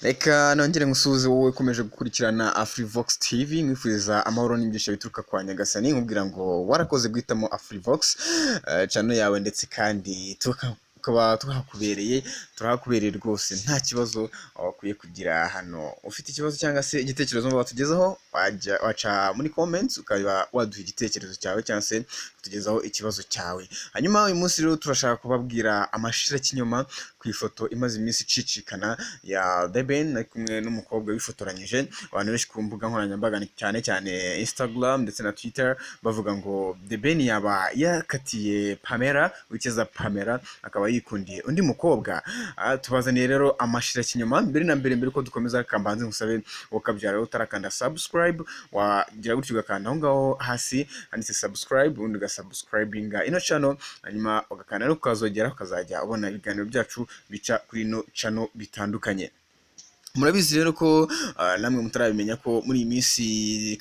Reka nongere ngusuhuze wowe ukomeje gukurikirana Afrivox TV nkwifuza amahoro n'imigisha bituruka kwa Nyagasani nkubwira ngo warakoze guhitamo Afrivox channel yawe ndetse kandi tukaba turahakubereye rwose nta kibazo wakwiye kugira hano. Ufite ikibazo cyangwa se igitekerezo batugezaho waca muri comments ukaba waduha igitekerezo cyawe cyangwa se kutugezaho ikibazo cyawe. Hanyuma uyu munsi rero turashaka kubabwira amashira kinyoma ku ifoto imaze iminsi icicikana ya The Ben ari kumwe n'umukobwa wifotoranyije. Abantu benshi ku mbuga nkoranyambaga cyane cyane Instagram ndetse na Twitter bavuga ngo The Ben yaba yakatiye Pamela, Uwicyeza Pamela, akaba yikundiye undi mukobwa. Tubazaniye rero amashira kinyoma. Mbere na mbere ko dukomeza kambanze ngusabe wokabyara utarakanda subscribe, wagira gutyo ugakanda aho ngaho hasi handitse subscribe, ubundi ugasubscribinga ino channel, hanyuma ugakanda no ukazogera ukazajya ubona ibiganiro byacu bica kuri ino channel bitandukanye. Murabizi rero ko namwe mutarabimenya ko muri iyi minsi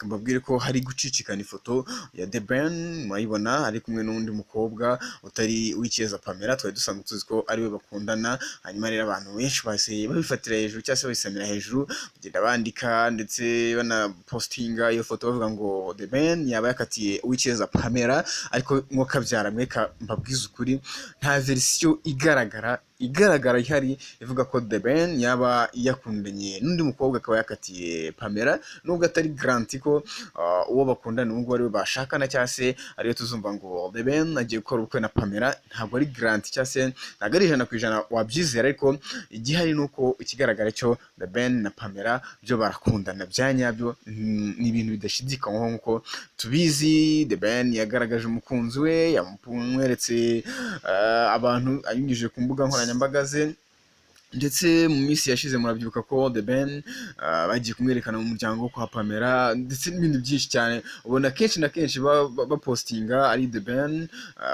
mbabwire ko hari gucicikana ifoto ya The Ben, murayibona ari kumwe n'undi mukobwa utari Uwicyeza Pamela. Twari dusanzwe tuzi ko ari we bakundana, hanyuma rero abantu benshi bahise babifatira hejuru cyangwa se babisamira hejuru, bagenda bandika ndetse banapostinga iyo foto bavuga ngo The Ben yaba yakatiye Uwicyeza Pamela. Ariko nko kabyara mweka mbabwiza ukuri, nta version igaragara ihari ivuga ko The Ben yaba yakundanye n'undi mukobwa akaba yakatiye Pamela, nubwo atari garanti ko uwo bakundana n'ubwo ari we bashakana cyangwa se ariyo tuzumva ngo The Ben agiye gukora ubukwe na Pamela. Ntabwo ari garanti cyangwa se ntabwo ari 100% wabyizera, ariko igihari nuko ikigaragara cyo The Ben na Pamela byo barakundana bya nyabyo, ni ibintu bidashidikanywaho nkuko tubizi. The Ben yagaragaje umukunzi we, yamweretse abantu abinyujije ku mbuga nkoranyambaga ze, ndetse mu minsi yashize murabyibuka ko The Ben bagiye kumwerekana mu muryango kwa Pamela ndetse n'ibindi byinshi cyane. Ubona kenshi na kenshi bapostinga ari The Ben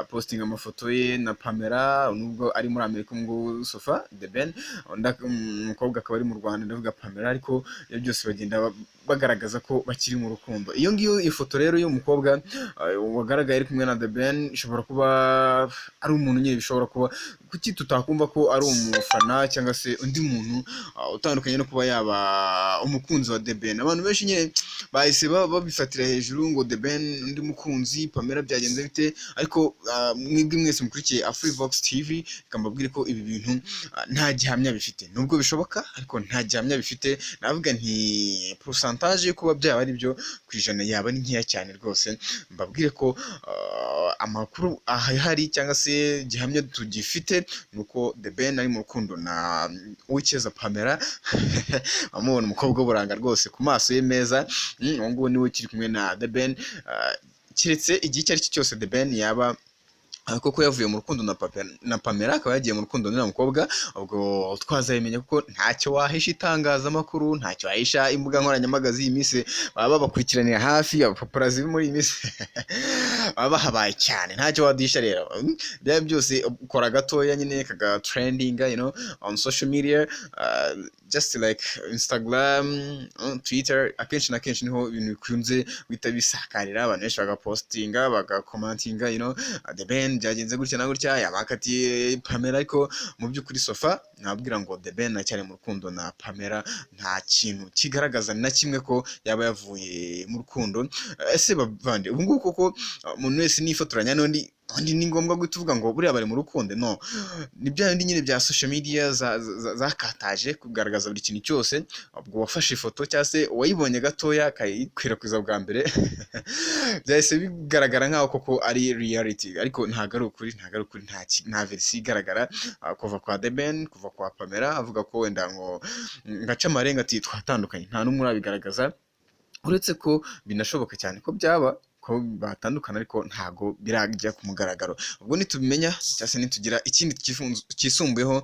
postinga amafoto ye na Pamela, nubwo ari muri Amerika ngo sofa The Ben, umukobwa akaba ari mu Rwanda ndavuga Pamela, ariko ibyo byose bagenda bagaragaza ko bakiri mu rukundo. Iyo ngiyo ifoto rero y'umukobwa wagaragaye ari kumwe na The Ben ishobora kuba ari umuntu nyine, bishobora kuba kuki tutakumva ko ari umufana cyangwa se undi muntu utandukanye no kuba yaba umukunzi wa The Ben. Abantu benshi nyine bahise babifatira hejuru ngo The Ben undi mukunzi, Pamela byagenze bite. Ariko mwebwe mwese mukurikiye Afrivox TV ikambabwire ko ibi bintu nta gihamya bifite, nubwo bishoboka ariko nta gihamya bifite. Navuga nti pourcentage yo kuba byaba ari byo kwijana yaba ni nkeya cyane rwose. Mbabwire ko amakuru ahari cyangwa se gihamya tugifite nuko The Ben ari mu rukundo na Uwicyeza Pamela. Amubona umukobwa w'uburanga rwose ku maso ye meza, uwo nguwo niwe kiri kumwe na The Ben. Kiretse igihe icyo ari cyo cyose The Ben yaba koko yavuye mu rukundo na Pamela, akaba yagiye mu rukundo n'uwo mukobwa, ubwo twazabimenya kuko ntacyo wahisha itangazamakuru, ntacyo wahisha imbuga nkoranyambaga z'iyi minsi. Baba bakurikiranira hafi abapaparazi muri iyi minsi baba habaye cyane, ntacyo wadisha rero. Bya byose ukora gatoya nyine kaga trending on social media, just like Instagram, Twitter. Akenshi na kenshi niho ibintu bikunze guhita bisakarira, abantu benshi bagapostinga bagakomentinga The Ben byagenze gutya na gutya yabakatiye Pamela. Ariko mu by'ukuri sofa nabwira ngo The Ben acyari mu rukundo na Pamela, nta kintu kigaragaza na kimwe ko yaba yavuye mu rukundo. Ese bavande ubu ngubu koko umuntu wese nifotoranya n'undi ni ngombwa gutuvuga ngo buriya bari mu rukundo? No, ni bya bindi nyine bya social media zakataje kugaragaza buri kintu cyose. Ubwo wafashe ifoto cyangwa se wayibonye gatoya akayikwirakwiza bwa mbere byahise bigaragara nkaho koko ari reality, ariko ntago ari ukuri, nta version igaragara kuva kwa The Ben, kuva kwa Pamela avuga ko wenda ngo ngaca amarenga ati twatandukanye. Nta n'umwe urabigaragaza, uretse ko binashoboka cyane ko byaba ko batandukana, ariko ntago birajya ku mugaragaro. Ubwo nitubimenya cyangwa se nitugira ikindi kisumbuyeho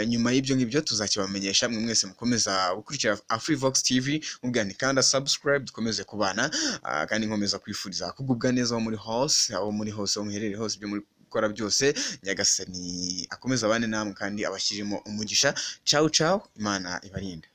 nyuma y'ibyo ngibyo tuzakibamenyesha. Mwe mwese mukomeza gukurikira Afrivox TV mubwani kandi subscribe, dukomeze kubana kandi nkomeza kwifuriza kugubwa neza aho muri hose, aho muherereye hose, ibyo muri gukora byose Nyagasani akomeza abane namwe kandi abashyirimo umugisha. Ciao ciao, Imana ibarinde.